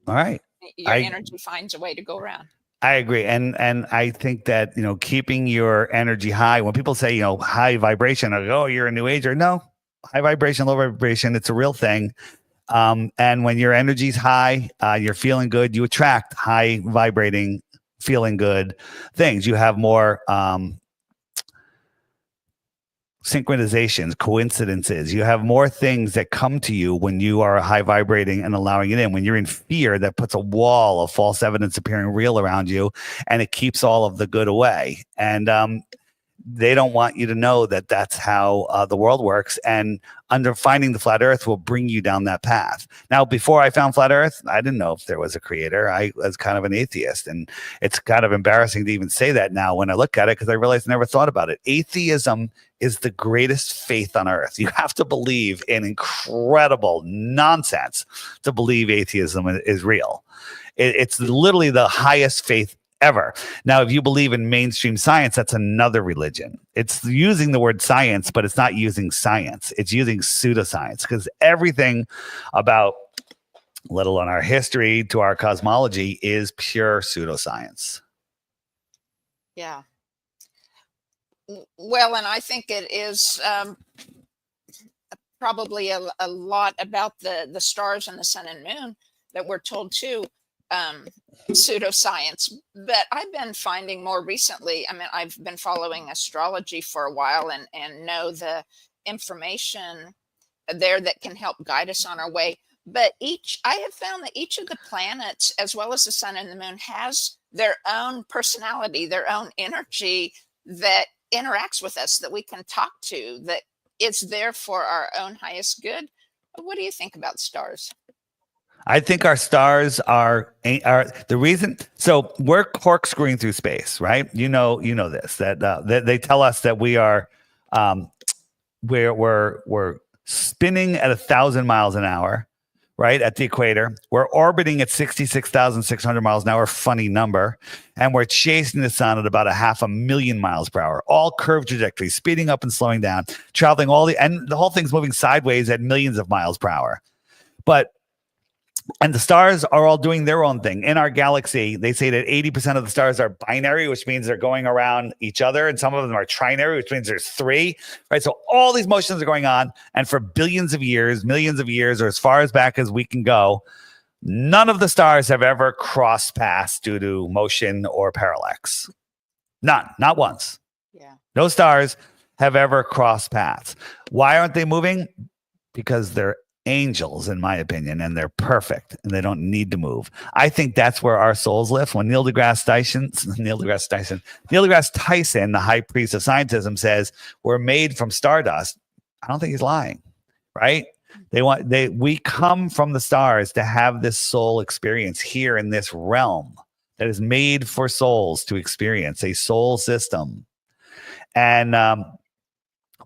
All right. Your energy finds a way to go around. I agree. And I think that, keeping your energy high, when people say, high vibration, I go, oh, you're a new ager. No, high vibration, low vibration, it's a real thing. And when your energy's high, you're feeling good, you attract high vibrating, feeling good things. You have more synchronizations, coincidences. You have more things that come to you when you are high vibrating and allowing it in. When you're in fear, that puts a wall of false evidence appearing real around you, and it keeps all of the good away. And they don't want you to know that that's how the world works. And finding the flat earth will bring you down that path. Now, before I found flat earth, I didn't know if there was a creator. I was kind of an atheist. And it's kind of embarrassing to even say that now when I look at it, because I realized I never thought about it. Atheism is the greatest faith on earth. You have to believe in incredible nonsense to believe atheism is real. It's literally the highest faith ever. Now, if you believe in mainstream science, that's another religion. It's using the word science, but it's not using science. It's using pseudoscience, because everything about, let alone our history to our cosmology, is pure pseudoscience. Yeah. Well, and I think it is probably a lot about the stars and the sun and moon that we're told too. Pseudoscience, but I've been finding more recently, I've been following astrology for a while and know the information there that can help guide us on our way. But I have found that each of the planets, as well as the sun and the moon, has their own personality, their own energy that interacts with us, that we can talk to, that it's there for our own highest good. What do you think about stars? I think our stars are the reason. So we're corkscrewing through space, right? You know this, that they tell us that we are, we're spinning at 1,000 miles an hour, right? At the equator. We're orbiting at 66,600 miles an hour, funny number. And we're chasing the sun at about 500,000 miles per hour, all curved trajectories, speeding up and slowing down, traveling and the whole thing's moving sideways at millions of miles per hour. And the stars are all doing their own thing. In our galaxy, they say that 80% of the stars are binary, which means they're going around each other. And some of them are trinary, which means there's 3, right? So all these motions are going on. And for billions of years, millions of years, or as far as back as we can go, none of the stars have ever crossed paths due to motion or parallax. None, not once. Yeah. No stars have ever crossed paths. Why aren't they moving? Because they're angels, in my opinion, and they're perfect and they don't need to move. I think that's where our souls live. When Neil deGrasse Tyson, the high priest of scientism, says we're made from stardust, I don't think he's lying, right? We come from the stars to have this soul experience here in this realm that is made for souls to experience, a soul system. And a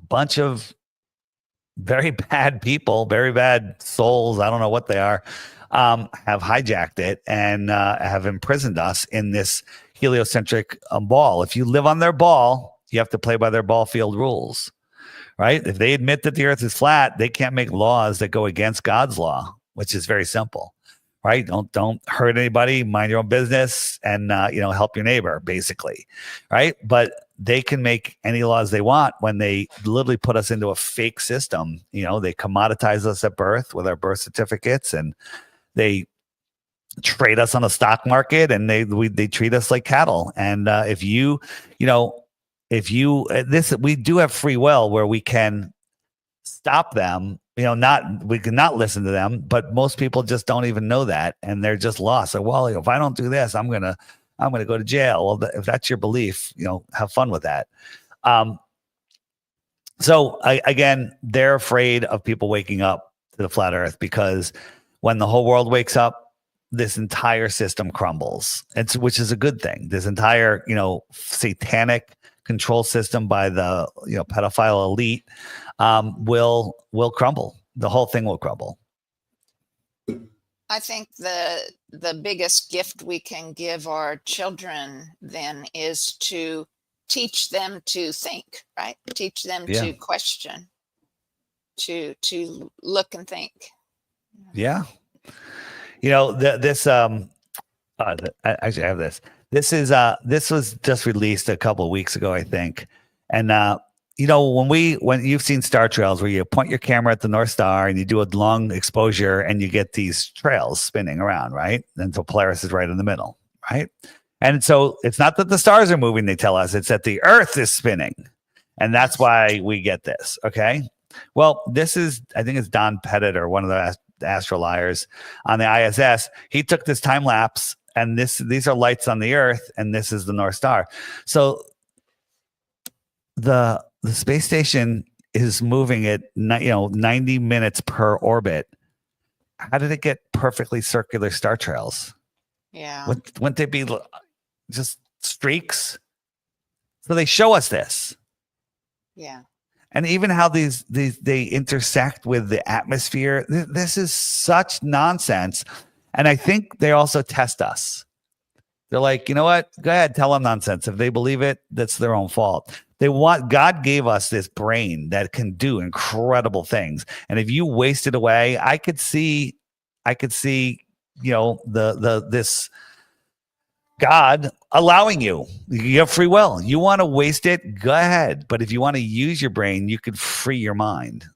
bunch of very bad people, very bad souls, I don't know what they are, have hijacked it and have imprisoned us in this heliocentric ball. If you live on their ball, you have to play by their ball field rules, right? If they admit that the earth is flat, they can't make laws that go against God's law, which is very simple, right? Don't hurt anybody, mind your own business, and help your neighbor, basically, right? But they can make any laws they want when they literally put us into a fake system. They commoditize us at birth with our birth certificates, and they trade us on the stock market, and they treat us like cattle. And if you if you we do have free will where we can stop them, we can not listen to them, but most people just don't even know that, and they're just lost. So, well, if I don't do this, I'm gonna go to jail. Well, if that's your belief, have fun with that. So again, they're afraid of people waking up to the flat earth, because when the whole world wakes up, this entire system crumbles, which is a good thing. This entire, satanic control system by the, pedophile elite will crumble. The whole thing will crumble. I think the biggest gift we can give our children then is to teach them to think, right? Teach them to question, to look and think. Yeah. This I actually have this. This was just released a couple of weeks ago, I think. And when you've seen star trails where you point your camera at the North Star and you do a long exposure and you get these trails spinning around, right? And so Polaris is right in the middle, right? And so it's not that the stars are moving, they tell us, it's that the Earth is spinning. And that's why we get this. Okay. Well, this is, I think it's Don Pettit, or one of the astroliers on the ISS. He took this time lapse, and these are lights on the Earth, and this is the North Star. So the space station is moving at 90 minutes per orbit. How did it get perfectly circular star trails? Yeah. Wouldn't they be just streaks? So they show us this. Yeah. And even how they intersect with the atmosphere. This is such nonsense. And I think they also test us. They're like, you know what? Go ahead, tell them nonsense. If they believe it, that's their own fault. God gave us this brain that can do incredible things. And if you waste it away, I could see, this God allowing you have free will. You want to waste it, go ahead. But if you want to use your brain, you could free your mind.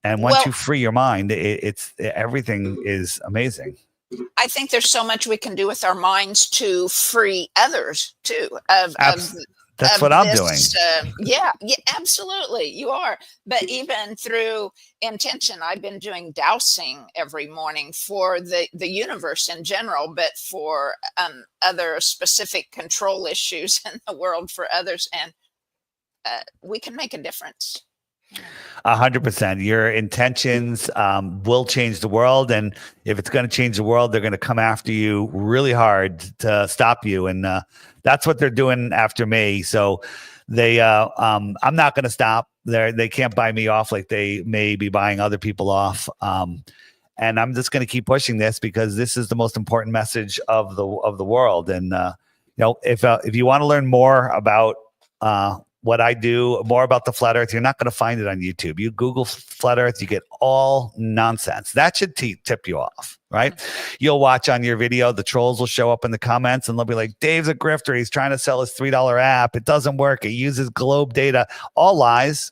And once you free your mind, everything is amazing. I think there's so much we can do with our minds to free others too. That's what I'm doing. Yeah, absolutely. You are. But even through intention, I've been doing dowsing every morning for the universe in general, but for other specific control issues in the world for others. And we can make a difference. 100%. Your intentions will change the world, and if it's going to change the world, they're going to come after you really hard to stop you, and that's what they're doing after me. So I'm not going to stop. They can't buy me off like they may be buying other people off. And I'm just going to keep pushing this, because this is the most important message of the world. And if you want to learn more about what I do, more about the flat earth, you're not going to find it on YouTube. You Google flat earth, you get all nonsense. That should tip you off, right? You'll watch on your video, the trolls will show up in the comments and they'll be like, Dave's a grifter. He's trying to sell his $3 app. It doesn't work. It uses globe data. All lies.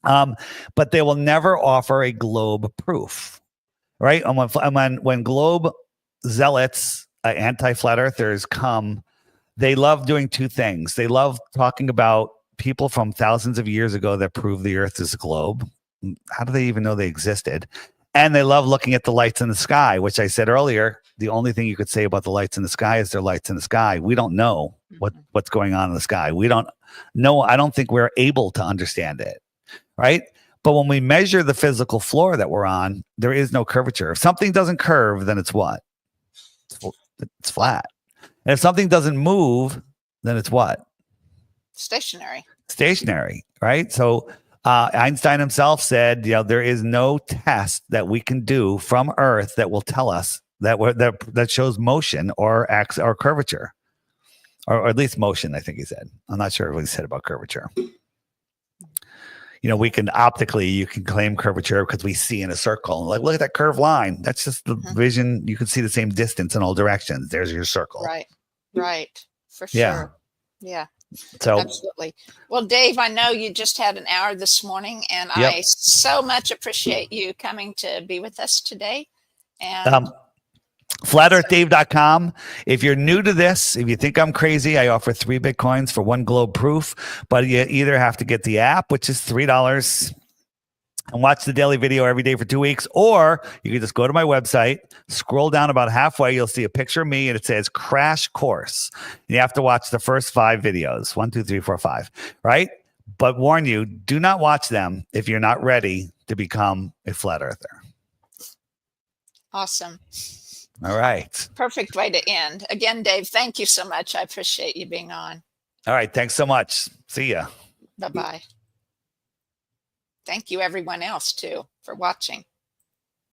But they will never offer a globe proof, right? And when globe zealots, anti-flat earthers come, they love doing two things. They love talking about people from thousands of years ago that proved the earth is a globe. How do they even know they existed? And they love looking at the lights in the sky, which I said earlier, the only thing you could say about the lights in the sky is they're lights in the sky. We don't know what's going on in the sky. We don't know. I don't think we're able to understand it, right? But when we measure the physical floor that we're on, there is no curvature. If something doesn't curve, then it's what? It's flat. And if something doesn't move, then it's what? Stationary, right? So Einstein himself said, there is no test that we can do from Earth that will tell us that shows motion or curvature, or at least motion. I think he said. I'm not sure what he said about curvature. We can optically, you can claim curvature because we see in a circle. Like, look at that curved line. That's just the vision. You can see the same distance in all directions. There's your circle. Right. For sure. Yeah. So absolutely. Well, Dave, I know you just had an hour this morning, and I so much appreciate you coming to be with us today. And FlatEarthDave.com. If you're new to this, if you think I'm crazy, I offer 3 Bitcoins for 1 globe proof, but you either have to get the app, which is $3, and watch the daily video every day for 2 weeks, or you can just go to my website, scroll down about halfway, you'll see a picture of me, and it says Crash Course. You have to watch the first 5 videos, 1, 2, 3, 4, 5, right? But warn you, do not watch them if you're not ready to become a flat earther. Awesome. All right. Perfect way to end. Again, Dave, thank you so much. I appreciate you being on. All right. Thanks so much. See ya. Bye-bye. Thank you, everyone else, too, for watching.